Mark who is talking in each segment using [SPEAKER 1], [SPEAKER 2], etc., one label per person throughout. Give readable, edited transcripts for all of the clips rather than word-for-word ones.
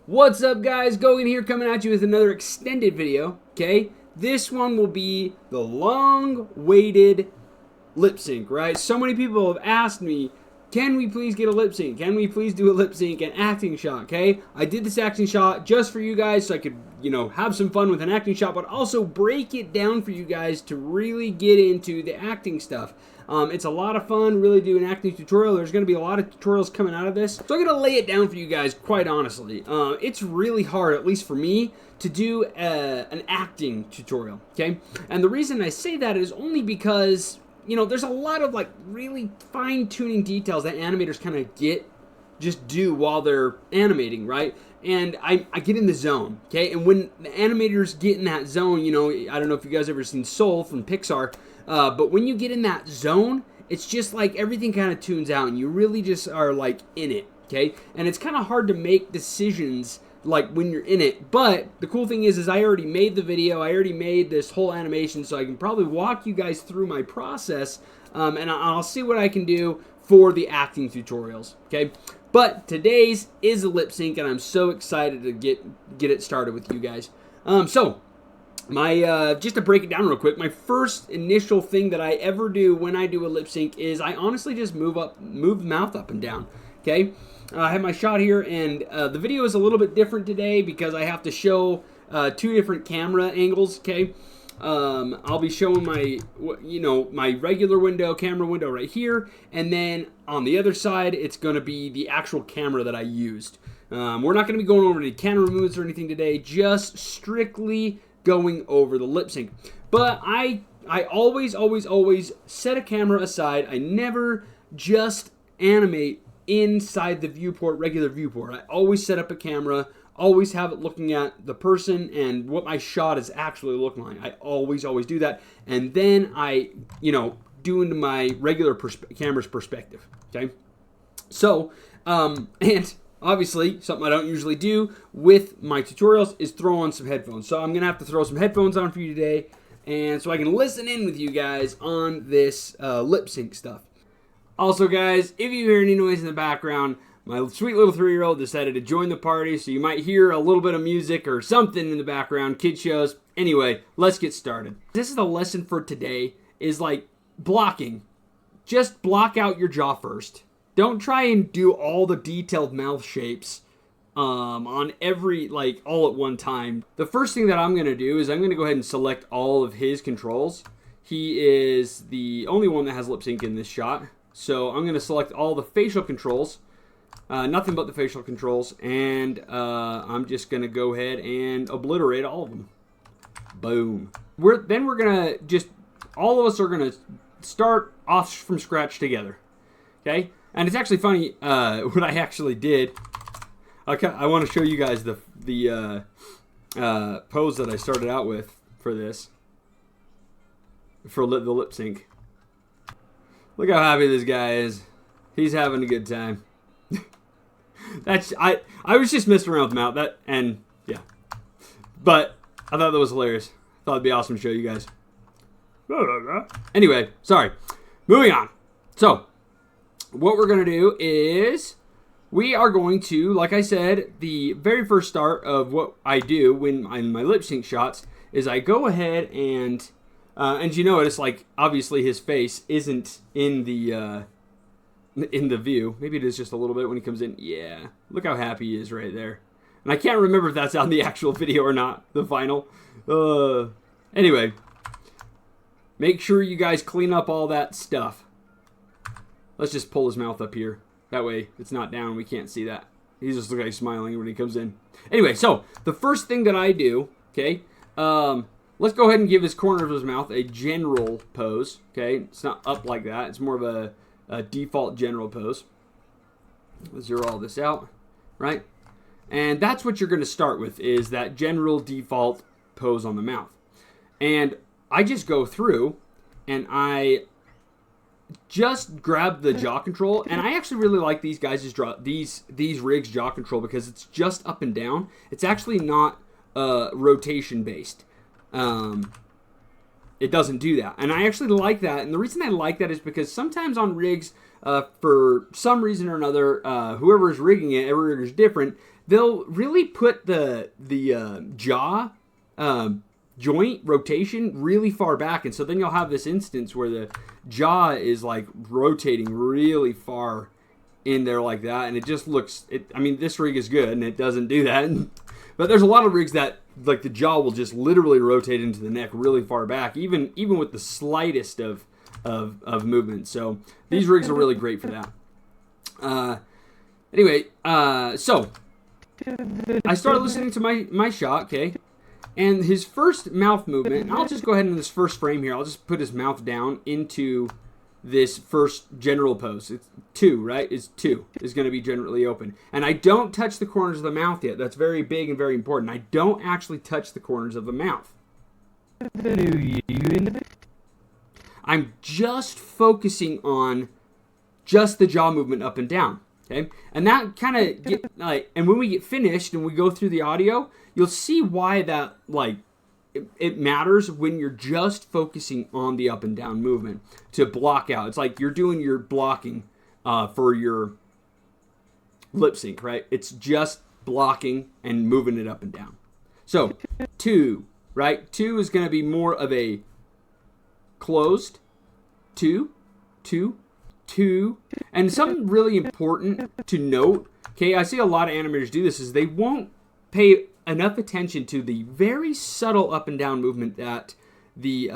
[SPEAKER 1] What's up, guys? Gogan here, coming at you with another extended video, okay? This one will be the long-awaited lip sync, right? So many people have asked me, can we please get a lip sync? Can we please do a lip sync and acting shot, okay? I did this acting shot just for you guys so I could, have some fun with an acting shot, but also break it down for you guys to really get into the acting stuff. It's a lot of fun, really do an acting tutorial. There's going to be a lot of tutorials coming out of this. So I'm going to lay it down for you guys, quite honestly. It's really hard, at least for me, to do an acting tutorial, okay? And the reason I say that is only because, there's a lot of, really fine-tuning details that animators kind of just do while they're animating, right? And I get in the zone, okay? And when the animators get in that zone, I don't know if you guys ever seen Soul from Pixar, but when you get in that zone, it's just like everything kind of tunes out and you really just are like in it, okay? And it's kind of hard to make decisions like when you're in it, but the cool thing is I already made the video, I already made this whole animation, so I can probably walk you guys through my process, and I'll see what I can do for the acting tutorials, okay? But today's is a lip sync, and I'm so excited to get it started with you guys. Just to break it down real quick, my first initial thing that I ever do when I do a lip sync is I honestly just move the mouth up and down, okay? I have my shot here, and the video is a little bit different today because I have to show two different camera angles, okay? I'll be showing my regular camera window right here, and then on the other side, it's going to be the actual camera that I used. We're not going to be going over any camera movements or anything today, just strictly going over the lip sync. But I always set a camera aside. I never just animate inside the viewport, regular viewport. I always set up a camera, always have it looking at the person and what my shot is actually looking like. I always do that. And then I, do into my regular camera's perspective, okay? So, and obviously, something I don't usually do with my tutorials is throw on some headphones. So I'm going to have to throw some headphones on for you today, and so I can listen in with you guys on this lip sync stuff. Also, guys, if you hear any noise in the background, my sweet little 3-year-old decided to join the party, so you might hear a little bit of music or something in the background, kid shows. Anyway, let's get started. This is the lesson for today, is like blocking. Just block out your jaw first. Don't try and do all the detailed mouth shapes on every, all at one time. The first thing that I'm going to do is I'm going to go ahead and select all of his controls. He is the only one that has lip sync in this shot. So I'm going to select all the facial controls, nothing but the facial controls, and I'm just going to go ahead and obliterate all of them. Boom. Then we're going to all of us are going to start off from scratch together, okay? And it's actually funny, what I actually did, I want to show you guys the pose that I started out with for this, for the lip sync. Look how happy this guy is. He's having a good time. I was just messing around with the mouth. Yeah. But I thought that was hilarious. Thought it'd be awesome to show you guys. Anyway, sorry. Moving on. So, what we're going to do is we are going to, like I said, the very first start of what I do in my lip sync shots is I go ahead and you notice, obviously his face isn't in the view. Maybe it is just a little bit when he comes in. Yeah, look how happy he is right there. And I can't remember if that's on the actual video or not, the final. Anyway, make sure you guys clean up all that stuff. Let's just pull his mouth up here. That way it's not down. We can't see that. He's just like smiling when he comes in. Anyway, so the first thing that I do, okay, let's go ahead and give his corner of his mouth a general pose, okay? It's not up like that. It's more of a default general pose. Let's zero all this out, right? And that's what you're going to start with, is that general default pose on the mouth. And I just go through and I just grab the jaw control, and I actually really like these guys' these rigs jaw control because it's just up and down. It's actually not rotation based. It doesn't do that, and I actually like that. And the reason I like that is because sometimes on rigs, for some reason or another, whoever's rigging it, every rig is different. they'll really put the jaw joint rotation really far back, and so then you'll have this instance where the jaw is like rotating really far in there like that, and it just looks. I mean, this rig is good, and it doesn't do that. But there's a lot of rigs that like the jaw will just literally rotate into the neck really far back, even with the slightest of movement. So these rigs are really great for that. Anyway, so I started listening to my shot, okay, and his first mouth movement. I'll just go ahead in this first frame here. I'll just put his mouth down into this first general pose. It's 2, right? It's 2 is going to be generally open. And I don't touch the corners of the mouth yet. That's very big and very important. I don't actually touch the corners of the mouth. I'm just focusing on just the jaw movement up and down. Okay? And that kind of get like, and when we get finished and we go through the audio, you'll see why that like it matters when you're just focusing on the up and down movement to block out. It's like you're doing your blocking for your lip sync, right? It's just blocking and moving it up and down. So 2, right? 2 is going to be more of a closed 2, 2, 2. And something really important to note, okay, I see a lot of animators do this, is they won't pay enough attention to the very subtle up and down movement that the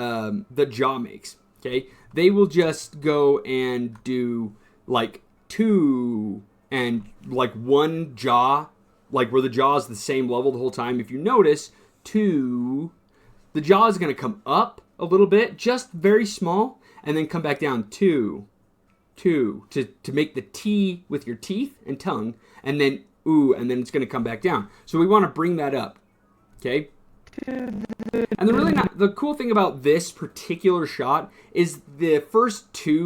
[SPEAKER 1] jaw makes. Okay, they will just go and do like 2 and like one jaw, like where the jaw is the same level the whole time. If you notice, 2, the jaw is going to come up a little bit, just very small, and then come back down 2, 2 to make the T with your teeth and tongue, and then ooh, and then it's going to come back down. So we want to bring that up, okay? And the cool thing about this particular shot is the first he's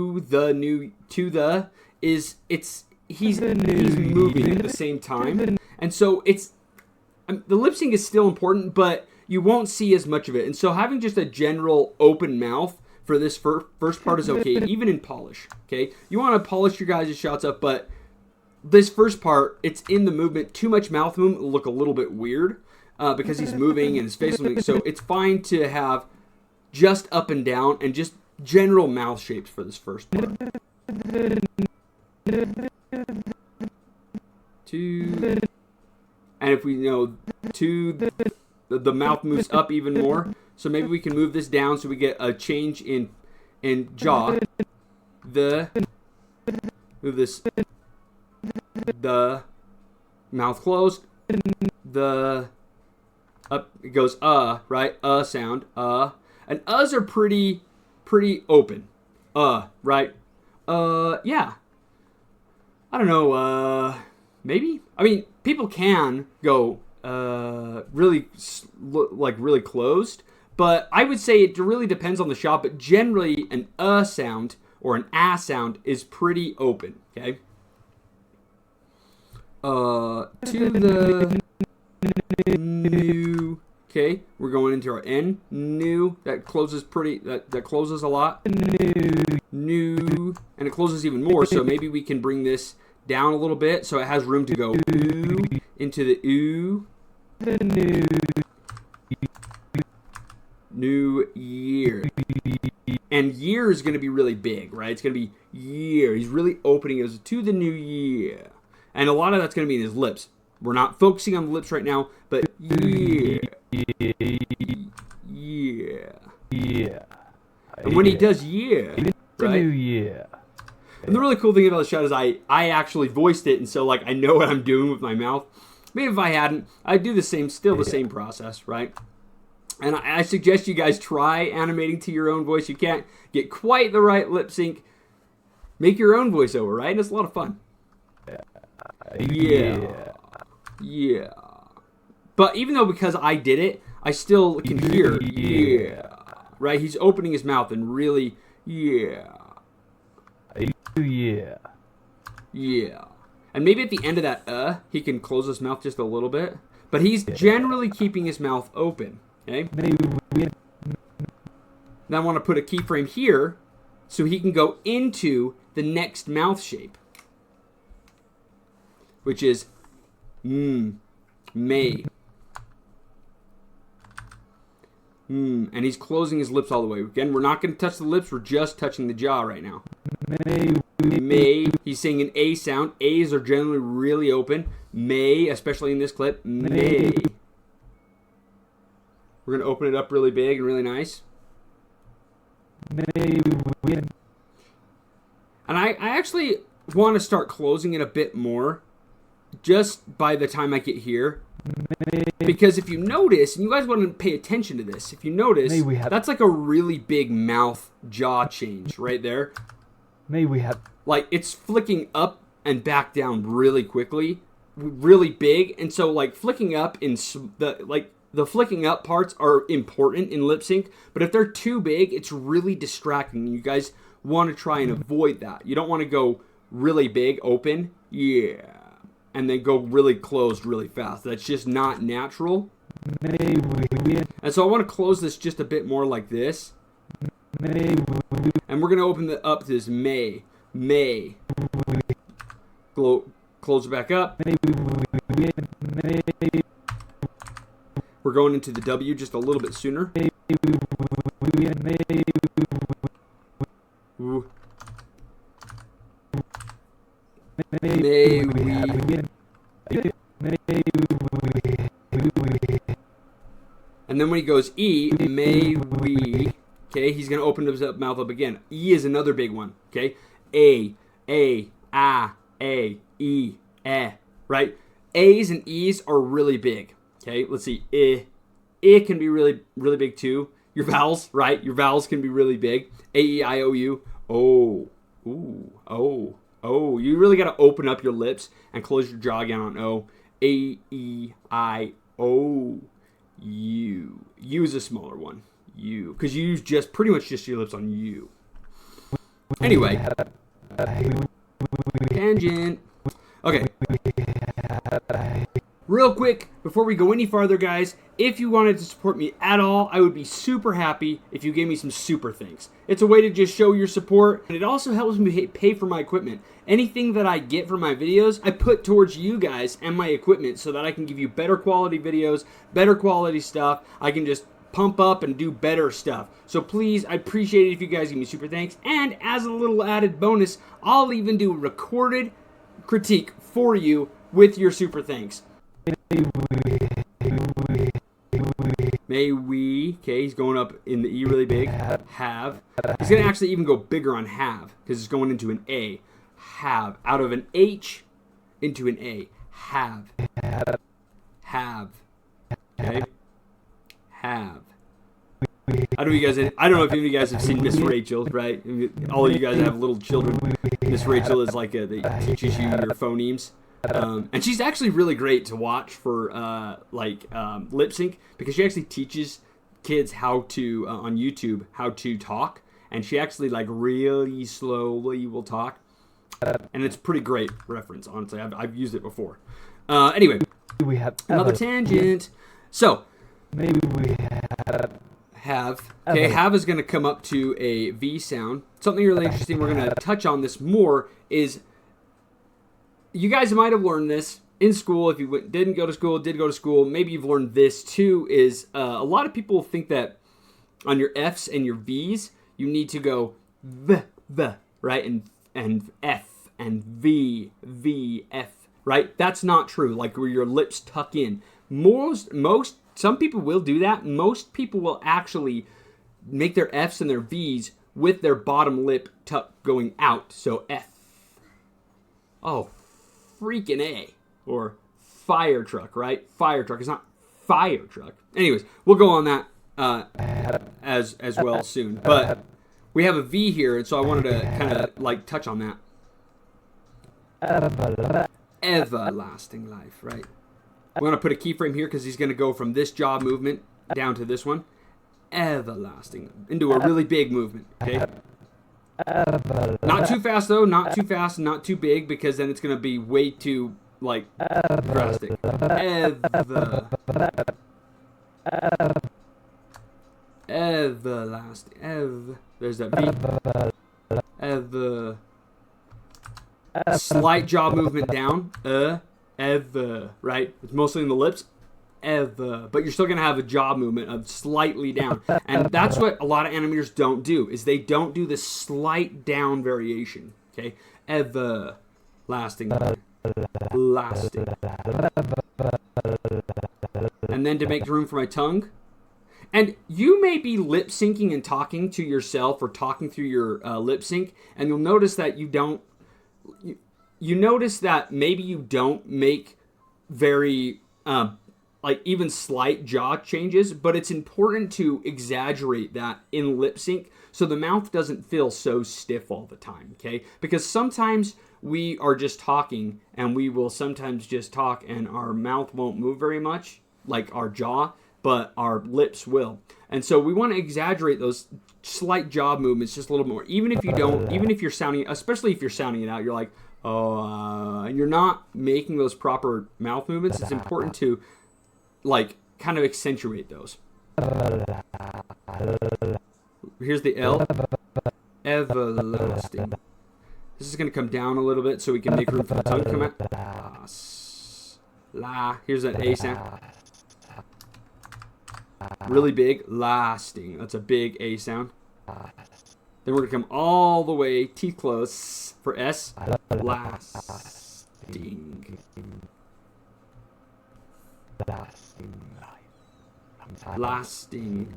[SPEAKER 1] moving at the same time, and so the lip sync is still important, but you won't see as much of it. And so having just a general open mouth for this first part is okay, even in polish, okay? You want to polish your guys' shots up, but this first part, it's in the movement. Too much mouth movement will look a little bit weird because he's moving and his face is moving. So it's fine to have just up and down and just general mouth shapes for this first part. 2. And if we know 2, the mouth moves up even more. So maybe we can move this down so we get a change in jaw. Move this. The mouth closed, the up, it goes right, sound, and uhs are pretty open, right, yeah, I don't know, maybe, I mean, people can go really closed, but I would say it really depends on the shot, but generally an sound or an sound is pretty open, okay? To the new, okay, we're going into our N, new, that closes that closes a lot, new, and it closes even more, so maybe we can bring this down a little bit so it has room to go ooh, into the ooh, new year, and year is going to be really big, right? It's going to be year, he's really opening it to the new year. And a lot of that's going to be in his lips. We're not focusing on the lips right now, but yeah. And when he does yeah, right? Yeah. And the really cool thing about the shot is I actually voiced it, and so like I know what I'm doing with my mouth. Maybe if I hadn't, I'd do the same process, right? And I suggest you guys try animating to your own voice. You can't get quite the right lip sync. Make your own voiceover, right? And it's a lot of fun. Yeah. But even though because I did it, I still can hear yeah. Right? He's opening his mouth and really yeah. And maybe at the end of that he can close his mouth just a little bit, but he's generally keeping his mouth open, okay? Now I want to put a keyframe here so he can go into the next mouth shape, which is May. And he's closing his lips all the way. Again, we're not going to touch the lips. We're just touching the jaw right now. May. He's saying an A sound. A's are generally really open. May, especially in this clip. May. We're going to open it up really big and really nice. May win. And I actually want to start closing it a bit more just by the time I get here. Because if you notice, and you guys want to pay attention to this, if you notice, that's like a really big mouth jaw change right there. Like it's flicking up and back down really quickly, really big. And so like flicking up in the flicking up parts are important in lip sync, but if they're too big, it's really distracting. You guys want to try and avoid that. You don't want to go really big, open, and then go really closed really fast. That's just not natural. And so I want to close this just a bit more like this. And we're going to open up to this May. Close it back up. We're going into the W just a little bit sooner. Ooh. May we. And then when he goes E, may we. Okay, he's going to open his mouth up again. E is another big one. Okay, A, E, E, right? A's and E's are really big. Okay, let's see. I can be really, really big too. Your vowels, right? Your vowels can be really big. A, E, I, O, U. Oh, ooh, oh. Oh, you really got to open up your lips and close your jaw again on O. A, E, I, O, U. U is a smaller one. U. Because you use just pretty much just your lips on U. Anyway. Tangent. Okay. Real quick, before we go any farther, guys, if you wanted to support me at all, I would be super happy if you gave me some super thanks. It's a way to just show your support, and it also helps me pay for my equipment. Anything that I get from my videos, I put towards you guys and my equipment so that I can give you better quality videos, better quality stuff. I can just pump up and do better stuff. So please, I appreciate it if you guys give me super thanks. And as a little added bonus, I'll even do a recorded critique for you with your super thanks. May we, okay, he's going up in the E really big, have. He's going to actually even go bigger on have, because it's going into an A. Have, out of an H into an A. Have. Have. Okay? Have. I don't know if any of you guys have seen Miss Rachel, right? All of you guys have little children. Miss Rachel is like that teaches you your phonemes. And she's actually really great to watch for lip sync, because she actually teaches kids how to on YouTube how to talk, and she actually like really slowly will talk, and it's pretty great reference. Honestly, I've used it before. Anyway, we have another tangent. So maybe we have. Okay, have is going to come up to a V sound. Something really interesting we're going to touch on this more is, you guys might have learned this in school. If you didn't go to school, did go to school, maybe you've learned this too, is a lot of people think that on your F's and your V's, you need to go V, right? And F and V, F, right? That's not true, like where your lips tuck in. Some people will do that. Most people will actually make their F's and their V's with their bottom lip tuck going out. So F. Oh, freaking A. Or fire truck, right? Fire truck. It's not fire truck. Anyways, we'll go on that as well soon. But we have a V here, and so I wanted to kind of like touch on that. Everlasting life, right? We're going to put a keyframe here because he's going to go from this jaw movement down to this one. Everlasting. Into a really big movement, okay? Not too fast, though. Not too fast and not too big, because then it's going to be way too, like, drastic. Everlasting. There's that V. Slight jaw movement down. ever, right? It's mostly in the lips, ever. But you're still going to have a jaw movement of slightly down. And that's what a lot of animators don't do, is they don't do the slight down variation, okay? Ever, lasting, lasting. And then to make room for my tongue. And you may be lip syncing and talking to yourself or talking through your lip sync, and you'll notice that you don't. You notice that maybe you don't make very like even slight jaw changes, but it's important to exaggerate that in lip sync so the mouth doesn't feel so stiff all the time. Okay, because sometimes we are just talking, and we will sometimes just talk, and our mouth won't move very much, like our jaw, but our lips will. And so we want to exaggerate those slight jaw movements just a little more. Even if you don't, even if you're sounding, especially if you're sounding it out, you're like, oh, and you're not making those proper mouth movements, it's important to like kind of accentuate those. Here's the L. Everlasting. This is going to come down a little bit so we can make room for the tongue to come out. La. Here's that A sound. Really big, lasting. That's a big A sound. Then we're going to come all the way, teeth close, for S. Lasting. Lasting.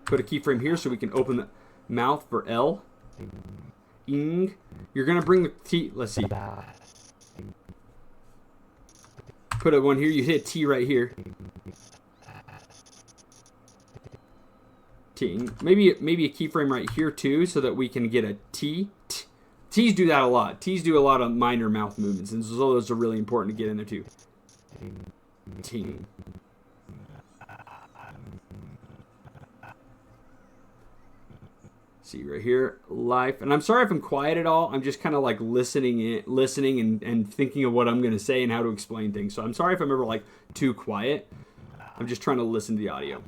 [SPEAKER 1] Put a keyframe here so we can open the mouth for L. Ing. You're going to bring the T. Let's see. Put a one here. You hit T right here. Ting. Maybe a keyframe right here too, so that we can get a T. T's do that a lot. T's do a lot of minor mouth movements, and so those are really important to get in there too. Ting. See right here, life. And I'm sorry if I'm quiet at all. I'm just kind of like listening and thinking of what I'm going to say and how to explain things. So I'm sorry if I'm ever like too quiet. I'm just trying to listen to the audio.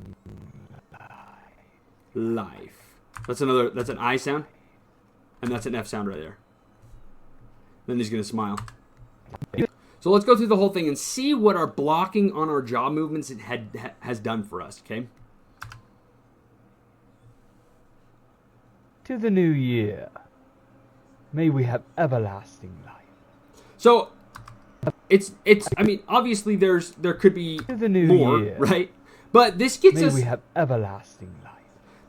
[SPEAKER 1] Life. That's an I sound. And that's an F sound right there. Then he's going to smile. So let's go through the whole thing and see what our blocking on our jaw movements has done for us, okay?
[SPEAKER 2] To the new year, may we have everlasting life.
[SPEAKER 1] So it's I mean, obviously there could be more, year, right? But this gets us,
[SPEAKER 2] may we have everlasting life.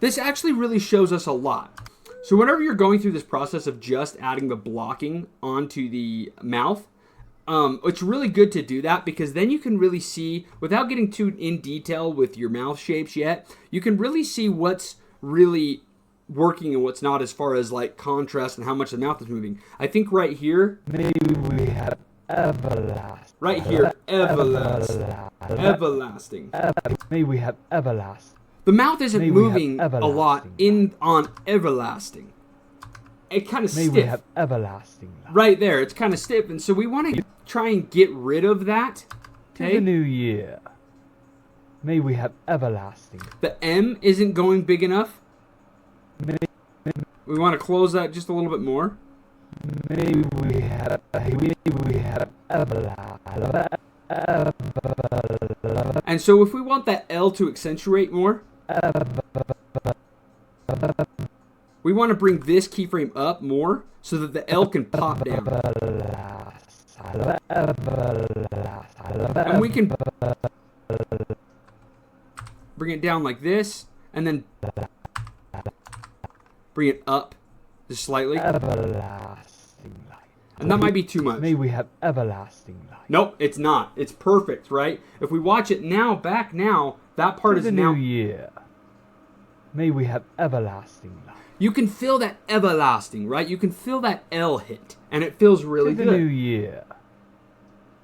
[SPEAKER 1] This actually really shows us a lot. So whenever you're going through this process of just adding the blocking onto the mouth, it's really good to do that, because then you can really see, without getting too in detail with your mouth shapes yet, you can really see what's really working and what's not, as far as like contrast and how much the mouth is moving. I think right here,
[SPEAKER 2] may we have everlasting.
[SPEAKER 1] Right here, everlasting. Everlasting.
[SPEAKER 2] May we have everlasting.
[SPEAKER 1] The mouth isn't moving a lot on everlasting. It kind of stiff.
[SPEAKER 2] May we have everlasting.
[SPEAKER 1] Right there, it's kind of stiff, and so we want to try and get rid of that. Okay?
[SPEAKER 2] To the new year, may we have everlasting.
[SPEAKER 1] The M isn't going big enough. We want to close that just a little bit more.
[SPEAKER 2] May we have everlasting.
[SPEAKER 1] And so if we want that L to accentuate more, we want to bring this keyframe up more so that the L can pop down. And we can bring it down like this, and then bring it up just slightly. And that might be too much.
[SPEAKER 2] May we have everlasting life.
[SPEAKER 1] Nope, it's not. It's perfect, right? If we watch it now, back now, that part is now.
[SPEAKER 2] To the new year, may we have everlasting life.
[SPEAKER 1] You can feel that everlasting, right? You can feel that L hit, and it feels really good.
[SPEAKER 2] To the new year,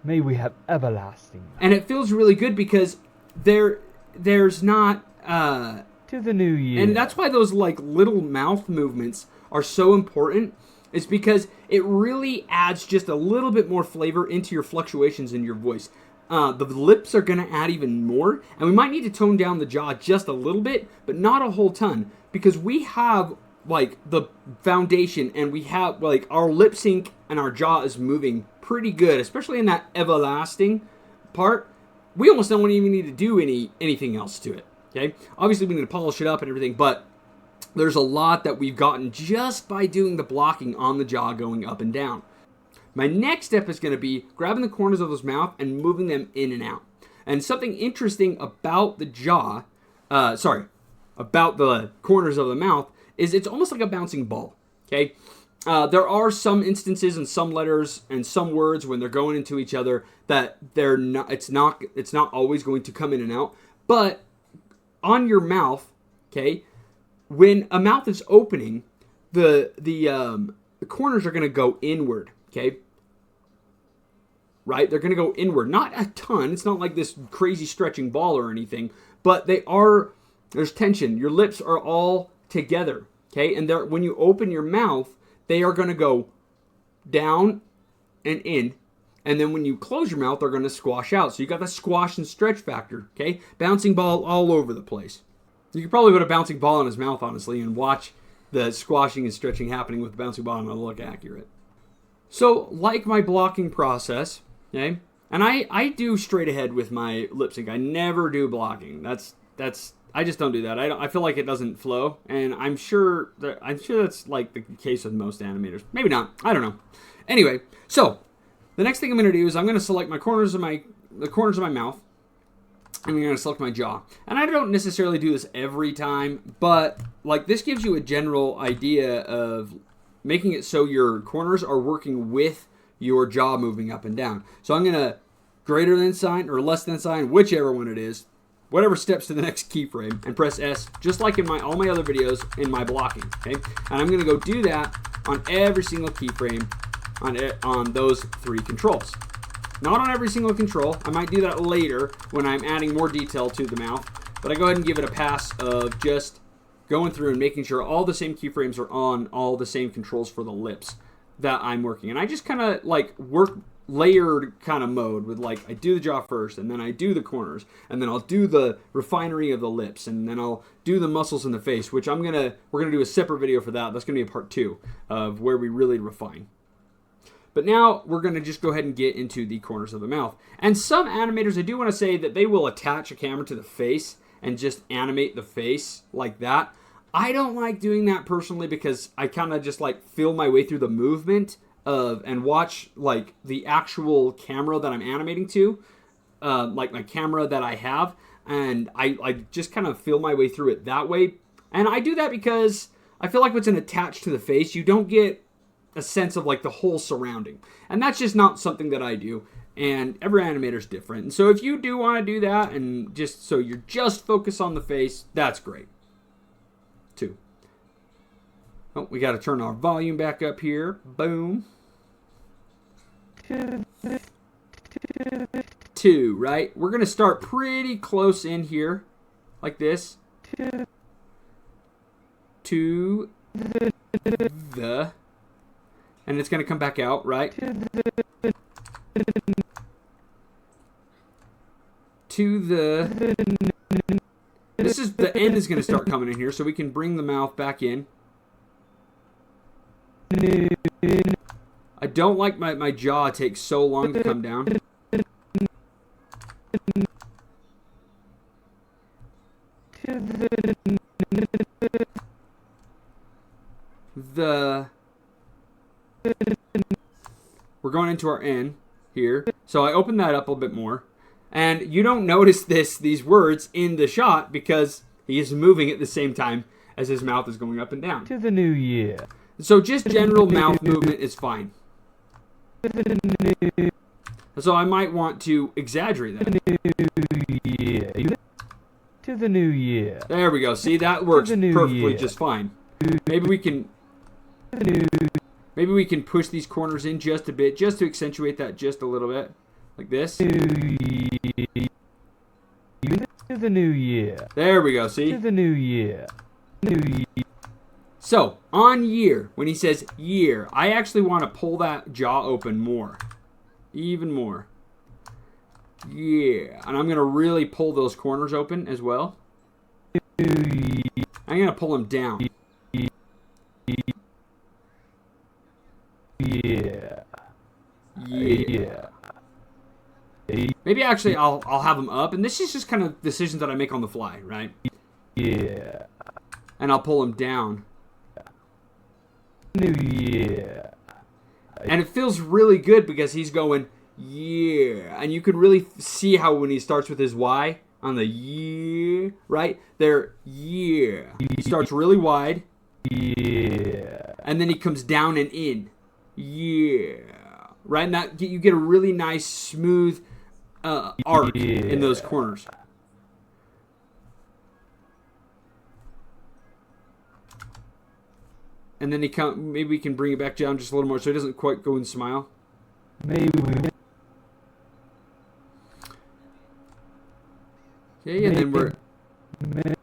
[SPEAKER 2] may we have everlasting life.
[SPEAKER 1] And it feels really good because there's not.
[SPEAKER 2] To the new year.
[SPEAKER 1] And that's why those like little mouth movements are so important. It's because it really adds just a little bit more flavor into your fluctuations in your voice. The lips are going to add even more, and we might need to tone down the jaw just a little bit, but not a whole ton, because we have like the foundation, and we have like our lip sync and our jaw is moving pretty good, especially in that everlasting part. We almost don't even need to do anything else to it. Okay, obviously we need to polish it up and everything, but there's a lot that we've gotten just by doing the blocking on the jaw going up and down. My next step is going to be grabbing the corners of those mouth and moving them in and out. And something interesting about the jaw, about the corners of the mouth, is it's almost like a bouncing ball. Okay, there are some instances and some letters and some words when they're going into each other that they're not. It's not always going to come in and out. But on your mouth, okay, when a mouth is opening, the corners are going to go inward. Okay. Right? They're going to go inward. Not a ton. It's not like this crazy stretching ball or anything. But there's tension. Your lips are all together. Okay? And when you open your mouth, they are going to go down and in. And then when you close your mouth, they're going to squash out. So you got the squash and stretch factor. Okay? Bouncing ball all over the place. You could probably put a bouncing ball in his mouth, honestly, and watch the squashing and stretching happening with the bouncing ball and it'll look accurate. So, like my blocking process, okay, and I do straight ahead with my lip sync. I never do blocking. That's I just don't do that. I feel like it doesn't flow, and I'm sure that's like the case with most animators. Maybe not. I don't know. Anyway, so the next thing I'm going to do is I'm going to select the corners of my mouth. I'm going to select my jaw. And I don't necessarily do this every time, but like this gives you a general idea of making it so your corners are working with your jaw moving up and down. So I'm going to greater than sign or less than sign, whichever one it is, whatever steps to the next keyframe, and press S, just like in all my other videos in my blocking, okay? And I'm going to go do that on every single keyframe on those three controls. Not on every single control. I might do that later when I'm adding more detail to the mouth, but I go ahead and give it a pass of just going through and making sure all the same keyframes are on all the same controls for the lips that I'm working. And I just kind of like work layered kind of mode with like I do the jaw first and then I do the corners and then I'll do the refinery of the lips and then I'll do the muscles in the face, which we're gonna do a separate video for that. That's gonna be a part 2 of where we really refine. But now we're going to just go ahead and get into the corners of the mouth. And some animators, I do want to say that they will attach a camera to the face and just animate the face like that. I don't like doing that personally because I kind of just like feel my way through the movement and watch like the actual camera that I'm animating to, like my camera that I have. And I just kind of feel my way through it that way. And I do that because I feel like when it's attached to the face, you don't get a sense of like the whole surrounding. And that's just not something that I do. And every animator is different. And so if you do want to do that and just so you're just focused on the face, that's great. 2. Oh, we got to turn our volume back up here. Boom. 2, right? We're going to start pretty close in here like this. To the and it's going to come back out, right? To the... This is... The end is going to start coming in here, so we can bring the mouth back in. I don't like my jaw takes so long to come down. We're going into our N here. So I open that up a bit more. And you don't notice these words in the shot because he is moving at the same time as his mouth is going up and down.
[SPEAKER 2] To the new year.
[SPEAKER 1] So just general mouth movement is fine. So I might want to exaggerate that.
[SPEAKER 2] To the new year.
[SPEAKER 1] There we go. See, that works perfectly just fine. Maybe we can push these corners in just a bit, just to accentuate that just a little bit. Like this.
[SPEAKER 2] To the new year.
[SPEAKER 1] There we go, see?
[SPEAKER 2] To the new year.
[SPEAKER 1] So, on year, when he says year, I actually want to pull that jaw open more. Even more. Yeah. And I'm going to really pull those corners open as well. I'm going to pull them down. Yeah. Maybe actually I'll have them up, and this is just kind of decisions that I make on the fly, right?
[SPEAKER 2] Yeah.
[SPEAKER 1] And I'll pull them down.
[SPEAKER 2] New Year.
[SPEAKER 1] And it feels really good because he's going, yeah. And you can really see how when he starts with his Y on the yeah, right? There, yeah. He starts really wide.
[SPEAKER 2] Yeah.
[SPEAKER 1] And then he comes down and in. Yeah. Right? And that, you get a really nice, smooth arc in those corners. And then maybe we can bring it back down just a little more so it doesn't quite go and smile.
[SPEAKER 2] Maybe.
[SPEAKER 1] Okay, and then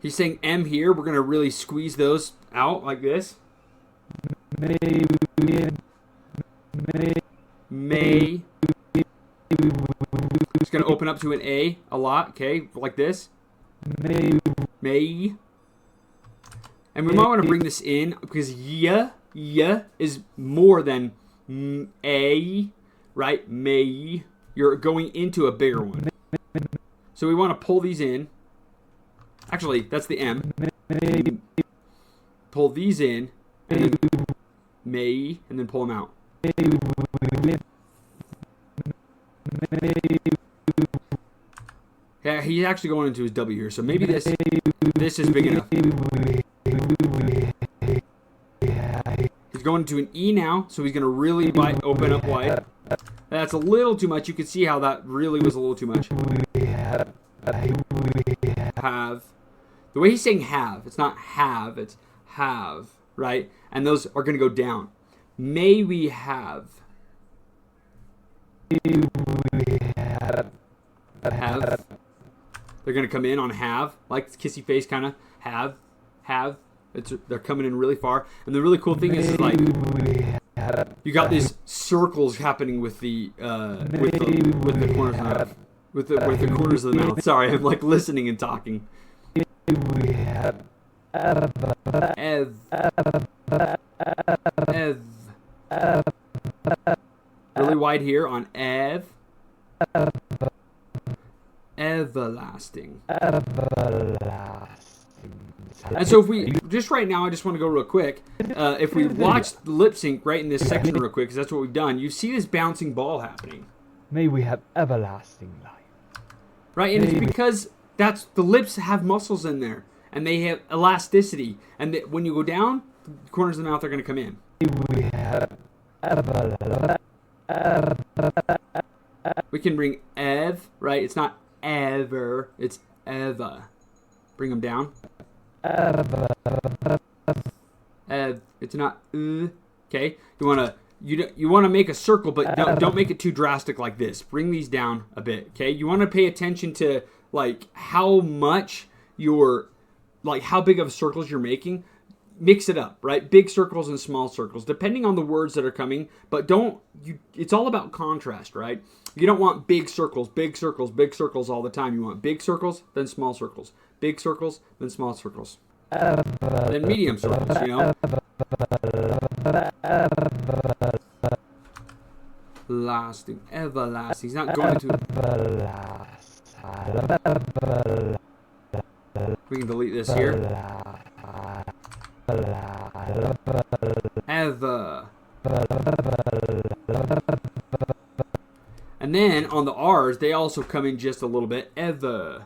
[SPEAKER 1] he's saying M here. We're going to really squeeze those out like this. May. It's going to open up to an A lot, okay, like this. May. And we might want to bring this in because yeah is more than A, right? May. You're going into a bigger one. So we want to pull these in. Actually, that's the M. Pull these in, and then may, and then pull them out. Yeah, he's actually going into his W here, so maybe this is big enough. He's going into an E now, so he's going to really open up wide. That's a little too much. You can see how that really was a little too much. Have. The way he's saying have, it's not have, it's have, right? And those are going to go down. May we have. Have. They're going to come in on have, like kissy face kind of. Have. They're coming in really far. And the really cool thing is like, you got these circles happening with the corners of the mouth. With the corners of the mouth. Sorry, I'm like listening and talking. Ev. Really wide here on Ev. Everlasting. And so if we, just right now, I just want to go real quick. If we watch the lip sync right in this section real quick, because that's what we've done, you see this bouncing ball happening.
[SPEAKER 2] May we have everlasting life.
[SPEAKER 1] Right, and it's because the lips have muscles in there, and they have elasticity. And when you go down, the corners of the mouth are going to come in. We can bring ev, right? It's not ever, it's eva. Bring them down. Ev. It's not okay. You want to make a circle, but don't make it too drastic like this. Bring these down a bit, okay? You want to pay attention to like how much how big of circles you're making. Mix it up, right? Big circles and small circles, depending on the words that are coming. But it's all about contrast, right? You don't want big circles all the time. You want big circles, then small circles. Big circles, then small circles. Then medium circles, you know? Lasting, everlasting. He's not going to... We can delete this here. Ever. And then on the R's, they also come in just a little bit. Ever.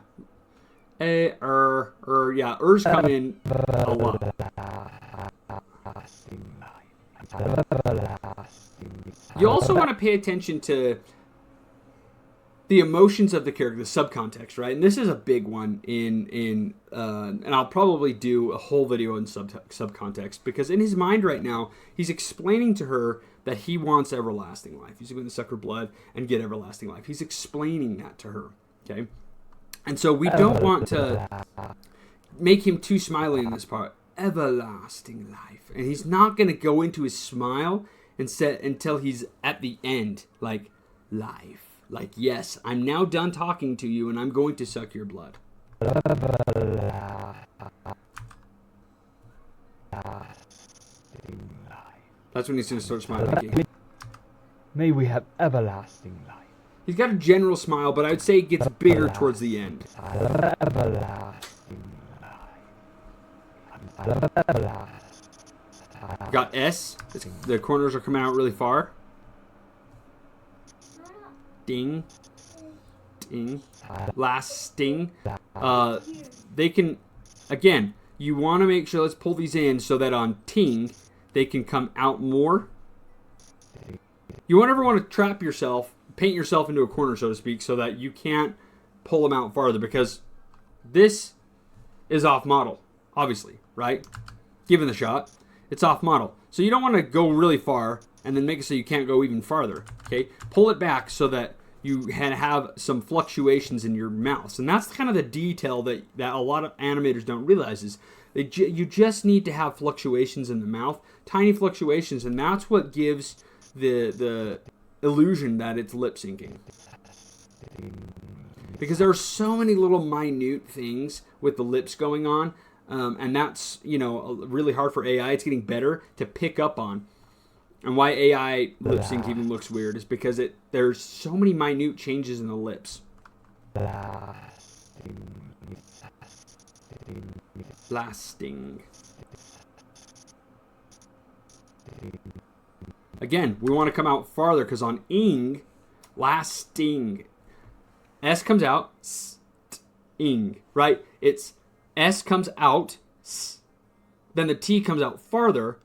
[SPEAKER 1] Yeah, R's come in a lot. You also want to pay attention to the emotions of the character, the subcontext, right? And this is a big one and I'll probably do a whole video in subcontext, because in his mind right now, he's explaining to her that he wants everlasting life. He's going to suck her blood and get everlasting life. He's explaining that to her, okay? And so we don't want to make him too smiley in this part. Everlasting life. And he's not going to go into his smile until he's at the end, like life. Like, yes, I'm now done talking to you and I'm going to suck your blood. That's when he's going to start smiling again.
[SPEAKER 2] May we have everlasting life.
[SPEAKER 1] He's got a general smile, but I would say it gets bigger towards the end.
[SPEAKER 2] Everlasting life.
[SPEAKER 1] Got S. The corners are coming out really far. Ding. Ding. Last sting. They can, again, you want to make sure, let's pull these in so that on ting, they can come out more. You won't ever want to trap yourself, paint yourself into a corner, so to speak, so that you can't pull them out farther, because this is off model, obviously, right? Given the shot, it's off model. So you don't want to go really far and then make it so you can't go even farther, okay? Pull it back so that you can have some fluctuations in your mouse. And that's kind of the detail that a lot of animators don't realize is you just need to have fluctuations in the mouth, tiny fluctuations, and that's what gives the illusion that it's lip syncing. Because there are so many little minute things with the lips going on, and that's, you know, really hard for AI. It's getting better to pick up on. And why AI lip sync even looks weird is because there's so many minute changes in the lips. Lasting. Again, we want to come out farther because on ing, lasting. S comes out, ing, right? It's S comes out, then the T comes out farther,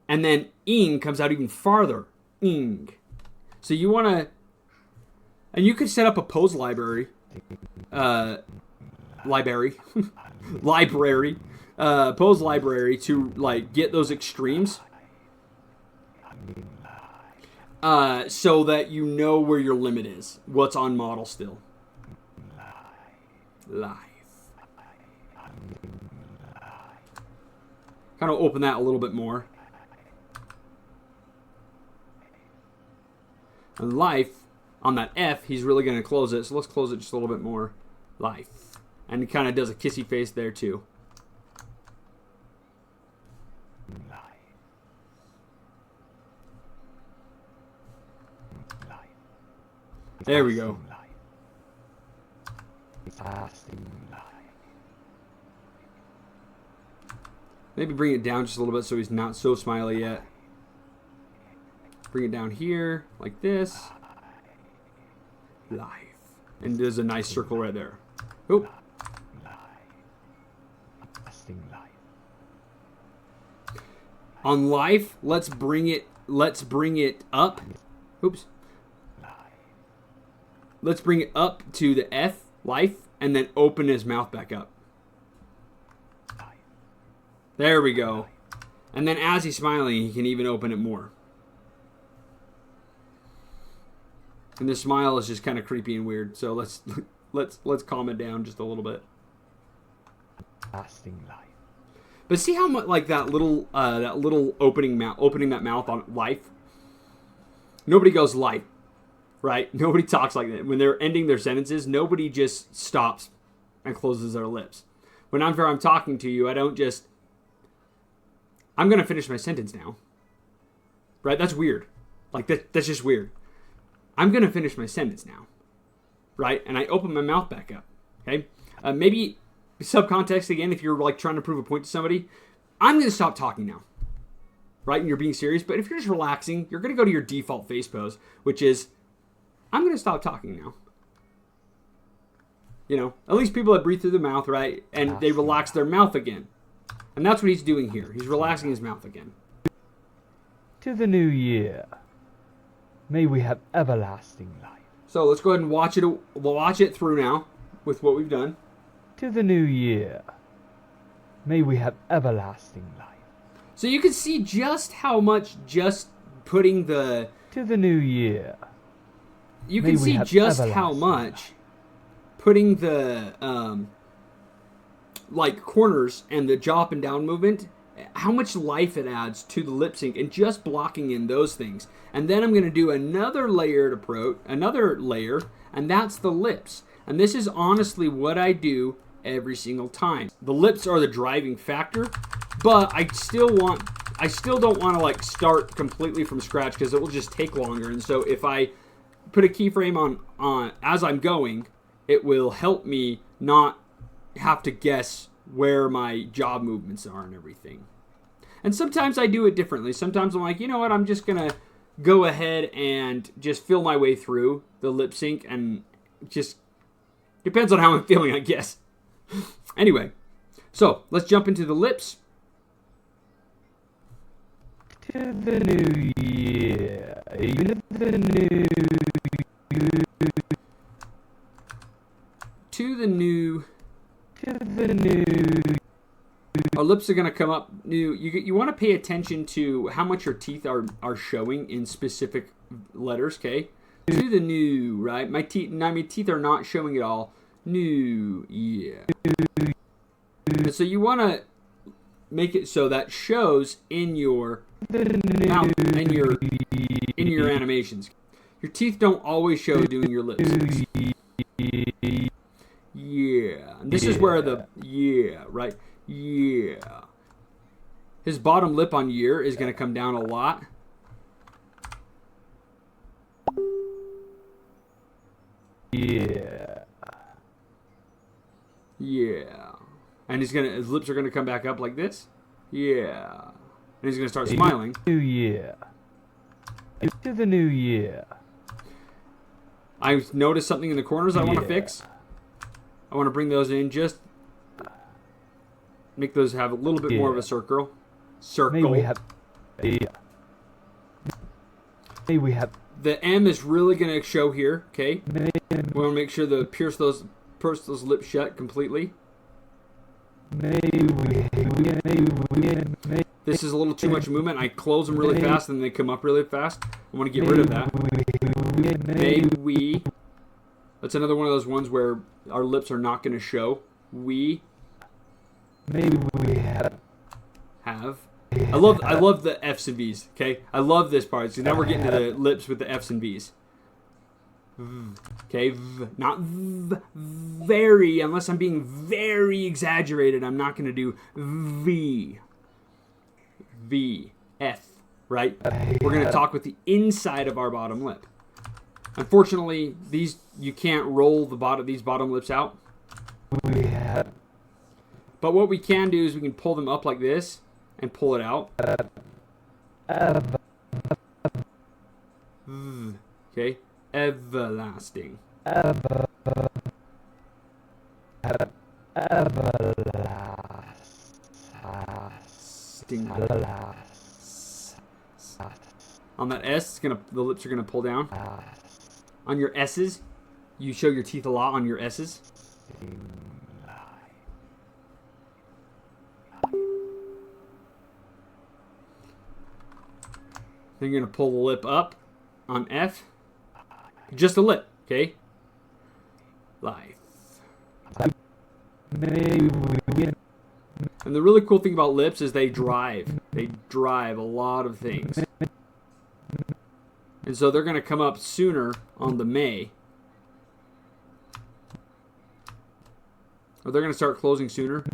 [SPEAKER 1] and then ing comes out even farther, ing. So you want to, and you could set up a pose library, pose library to like get those extremes, so that you know where your limit is, what's on model still. Life. Kind of open that a little bit more. And life, on that F, he's really going to close it. So let's close it just a little bit more. Life. And he kind of does a kissy face there too. There we go. Maybe bring it down just a little bit so he's not so smiley yet. Bring it down here, like this. Life. And there's a nice circle right there. Oop. On life, let's bring it up. Oops. Let's bring it up to the F, life, and then open his mouth back up. There we go. And then as he's smiling, he can even open it more. And the smile is just kind of creepy and weird. So let's calm it down just a little bit.
[SPEAKER 2] Lasting life.
[SPEAKER 1] But see how much like that little opening that mouth on life. Nobody goes life, right? Nobody talks like that. When they're ending their sentences, nobody just stops and closes their lips. When I'm talking to you, I don't just. I'm gonna finish my sentence now, right? That's weird. Like that's just weird. I'm gonna finish my sentence now, right? And I open my mouth back up. Okay, maybe. Subcontext again, if you're like trying to prove a point to somebody, I'm going to stop talking now, right? And you're being serious. But if you're just relaxing, you're going to go to your default face pose, which is, I'm going to stop talking now. You know, at least people that breathe through the mouth, right? And they relax their mouth again. And that's what he's doing here. He's relaxing his mouth again.
[SPEAKER 2] To the new year, may we have everlasting life.
[SPEAKER 1] So let's go ahead and watch it through now with what we've done.
[SPEAKER 2] To the new year, may we have everlasting life.
[SPEAKER 1] So you can see just how much just putting the...
[SPEAKER 2] To the new year.
[SPEAKER 1] You can see just how much putting the like corners and the jaw up and down movement, how much life it adds to the lip sync and just blocking in those things. And then I'm going to do another layered approach, another layer, and that's the lips. And this is honestly what I do every single time. The lips are the driving factor, but I still want I still don't want to like start completely from scratch because it will just take longer. And so if I put a keyframe on as I'm going, it will help me not have to guess where my job movements are and everything. And sometimes I do it differently. Sometimes I'm like, you know what, I'm just going to go ahead and just feel my way through the lip sync, and just depends on how I'm feeling, I guess. Anyway, so let's jump into the lips.
[SPEAKER 2] To the new year. The new
[SPEAKER 1] To the new.
[SPEAKER 2] To the new.
[SPEAKER 1] Our lips are going to come up new. You want to pay attention to how much your teeth are showing in specific letters, okay? To the new, right? My teeth are not showing at all. New, yeah. And so you want to make it so that shows in your mouth, in your animations. Your teeth don't always show doing your lips. Yeah. And this is where the yeah, right? Yeah. His bottom lip on year is going to come down a lot.
[SPEAKER 2] Yeah.
[SPEAKER 1] Yeah. And his lips are going to come back up like this. Yeah. And he's going to start smiling.
[SPEAKER 2] New year. To the new year.
[SPEAKER 1] I noticed something in the corners I want to fix. I want to bring those in, just make those have a little bit more of a circle.
[SPEAKER 2] May we have. May we have.
[SPEAKER 1] The M is really going to show here, okay? We want to make sure to purse those lips shut completely. This is a little too much movement. I close them really fast and they come up really fast. I want to get rid of that. We. That's another one of those ones where our lips are not going to show. We.
[SPEAKER 2] Maybe we have.
[SPEAKER 1] I love the F's and V's, okay? I love this part. So now we're getting to the lips with the F's and V's. Okay, not very, unless I'm being very exaggerated, I'm not going to do V. V. F, right? We're going to talk with the inside of our bottom lip. Unfortunately, you can't roll these bottom lips out. But what we can do is we can pull them up like this and pull it out. Okay, everlasting. On that S, the lips are gonna pull down. On your S's, you show your teeth a lot on your S's. Then you're going to pull the lip up on F. Just a lip, okay? Life. And the really cool thing about lips is they drive. They drive a lot of things. And so they're going to come up sooner on the May. Or they're going to start closing sooner.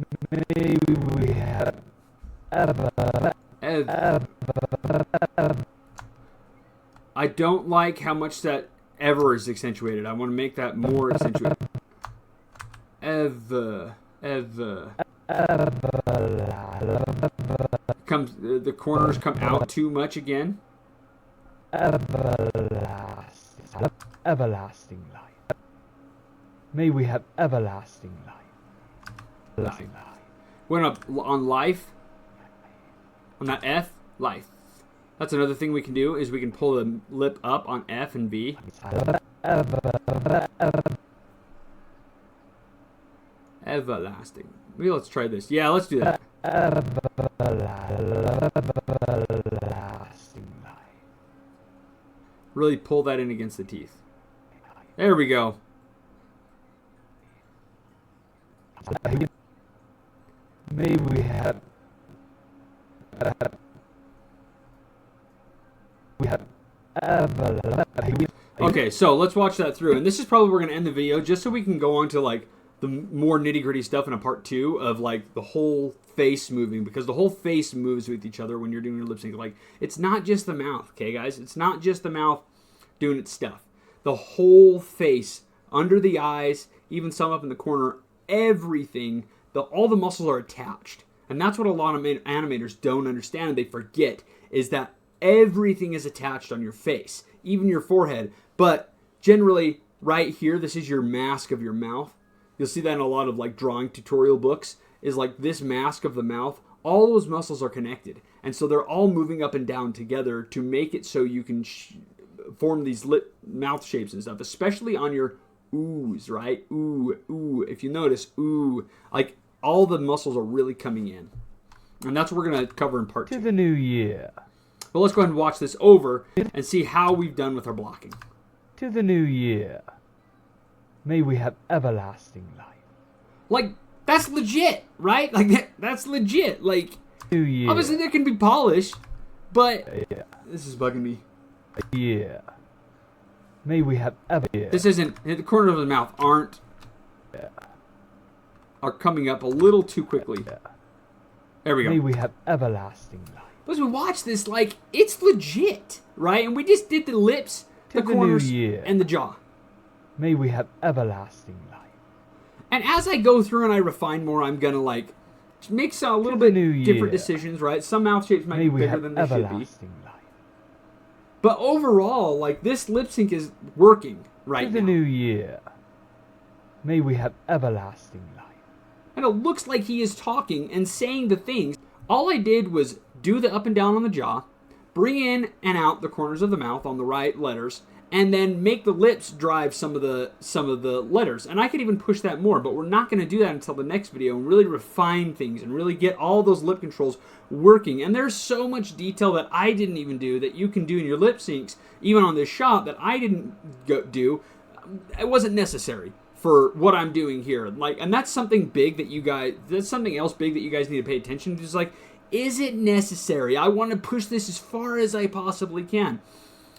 [SPEAKER 1] I don't like how much that ever is accentuated. I want to make that more accentuated. The corners come out too much again.
[SPEAKER 2] Everlasting life. May we have everlasting life.
[SPEAKER 1] Went up on life. On that F, life. That's another thing we can do is we can pull the lip up on F and V. Everlasting. Maybe let's try this. Yeah, let's do that. Really pull that in against the teeth. There we go.
[SPEAKER 2] May we have.
[SPEAKER 1] Okay, so let's watch that through. And this is probably where we're going to end the video just so we can go on to like the more nitty-gritty stuff in a part 2 of like the whole face moving, because the whole face moves with each other when you're doing your lip sync. Like, it's not just the mouth, okay, guys? It's not just the mouth doing its stuff. The whole face, under the eyes, even some up in the corner, everything, all the muscles are attached. And that's what a lot of animators don't understand and they forget, is that everything is attached on your face, even your forehead. But generally, right here, this is your mask of your mouth. You'll see that in a lot of like drawing tutorial books, is like this mask of the mouth. All those muscles are connected. And so they're all moving up and down together to make it so you can form these lip mouth shapes and stuff, especially on your oohs, right? Ooh, ooh. If you notice, ooh, like all the muscles are really coming in. And that's what we're going to cover in part 2.
[SPEAKER 2] To the new year.
[SPEAKER 1] But let's go ahead and watch this over and see how we've done with our blocking.
[SPEAKER 2] To the new year. May we have everlasting life.
[SPEAKER 1] Like, that's legit, right? Like, that's legit. Like,
[SPEAKER 2] New year.
[SPEAKER 1] obviously there can be polish, but
[SPEAKER 2] Yeah.
[SPEAKER 1] this is bugging me.
[SPEAKER 2] Yeah. May we have ever.
[SPEAKER 1] This isn't, the corners of the mouth are coming up a little too quickly. There we go.
[SPEAKER 2] May we have everlasting life.
[SPEAKER 1] But as we watch this, like, it's legit, right? And we just did the lips, the
[SPEAKER 2] To the
[SPEAKER 1] corners,
[SPEAKER 2] new year.
[SPEAKER 1] and the jaw.
[SPEAKER 2] May we have everlasting life.
[SPEAKER 1] And as I go through and I refine more, I'm going to, like, make a little
[SPEAKER 2] the
[SPEAKER 1] bit
[SPEAKER 2] new
[SPEAKER 1] different
[SPEAKER 2] year.
[SPEAKER 1] decisions, right? Some mouth shapes might
[SPEAKER 2] May
[SPEAKER 1] be
[SPEAKER 2] we
[SPEAKER 1] bigger
[SPEAKER 2] have
[SPEAKER 1] than they should be.
[SPEAKER 2] everlasting life.
[SPEAKER 1] But overall, like, this lip sync is working right
[SPEAKER 2] To the
[SPEAKER 1] now.
[SPEAKER 2] new year. May we have everlasting life.
[SPEAKER 1] And it looks like he is talking and saying the things. All I did was do the up and down on the jaw, bring in and out the corners of the mouth on the right letters, and then make the lips drive some of the letters. And I could even push that more, but we're not going to do that until the next video and really refine things and really get all those lip controls working. And there's so much detail that I didn't even do that you can do in your lip syncs, even on this shot, that I didn't do. It wasn't necessary for what I'm doing here. Like, and that's something big that you guys, that's something else big that you guys need to pay attention to. Is like, is it necessary? I want to push this as far as I possibly can.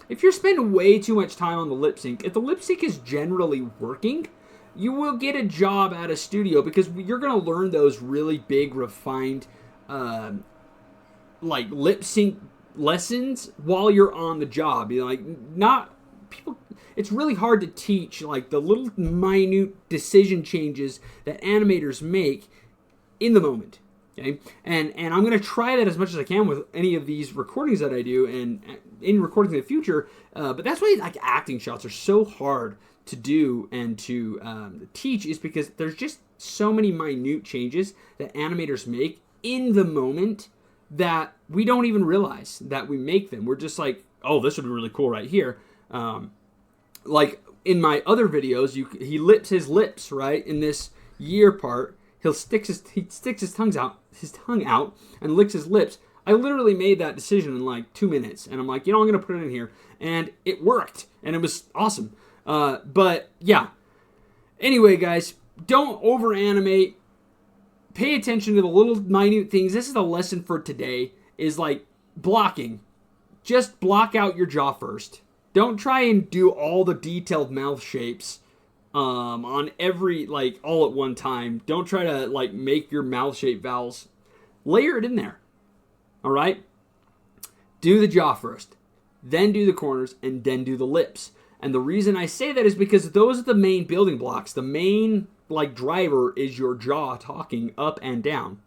[SPEAKER 1] If you're spending way too much time on the lip sync, if the lip sync is generally working, you will get a job at a studio, because you're going to learn those really big, refined, like lip sync lessons while you're on the job. You know, like, not people. It's really hard to teach like the little minute decision changes that animators make in the moment. Okay, and I'm going to try that as much as I can with any of these recordings that I do, and in recordings in the future. But that's why like acting shots are so hard to do and to teach, is because there's just so many minute changes that animators make in the moment that we don't even realize that we make them. We're just like, oh, this would be really cool right here. Like in my other videos, he lips his lips, right? In this year part, he sticks his tongue out and licks his lips. I literally made that decision in like 2 minutes, and I'm like, you know, I'm gonna put it in here, and it worked, and it was awesome. But yeah. Anyway, guys, don't over animate. Pay attention to the little minute things. This is the lesson for today. Is like blocking. Just block out your jaw first. Don't try and do all the detailed mouth shapes on every, like, all at one time. Don't try to, like, make your mouth shape vowels. Layer it in there. All right? Do the jaw first. Then do the corners, and then do the lips. And the reason I say that is because those are the main building blocks. The main, like, driver is your jaw talking up and down.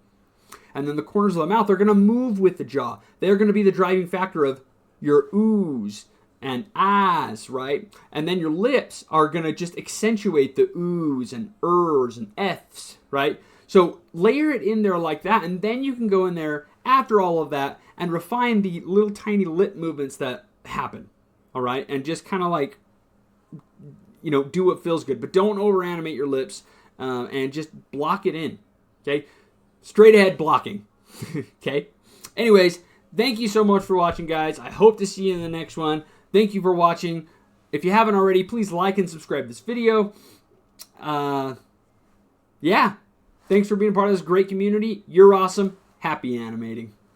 [SPEAKER 1] And then the corners of the mouth are going to move with the jaw. They're going to be the driving factor of your oohs and ahs, right? And then your lips are going to just accentuate the oohs and ers and fs, right? So layer it in there like that, and then you can go in there after all of that and refine the little tiny lip movements that happen, all right? And just kind of like, you know, do what feels good. But don't over animate your lips, and just block it in, okay? Straight ahead blocking, okay? Anyways, thank you so much for watching, guys. I hope to see you in the next one. Thank you for watching. If you haven't already, please like and subscribe this video. Yeah. Thanks for being part of this great community. You're awesome. Happy animating.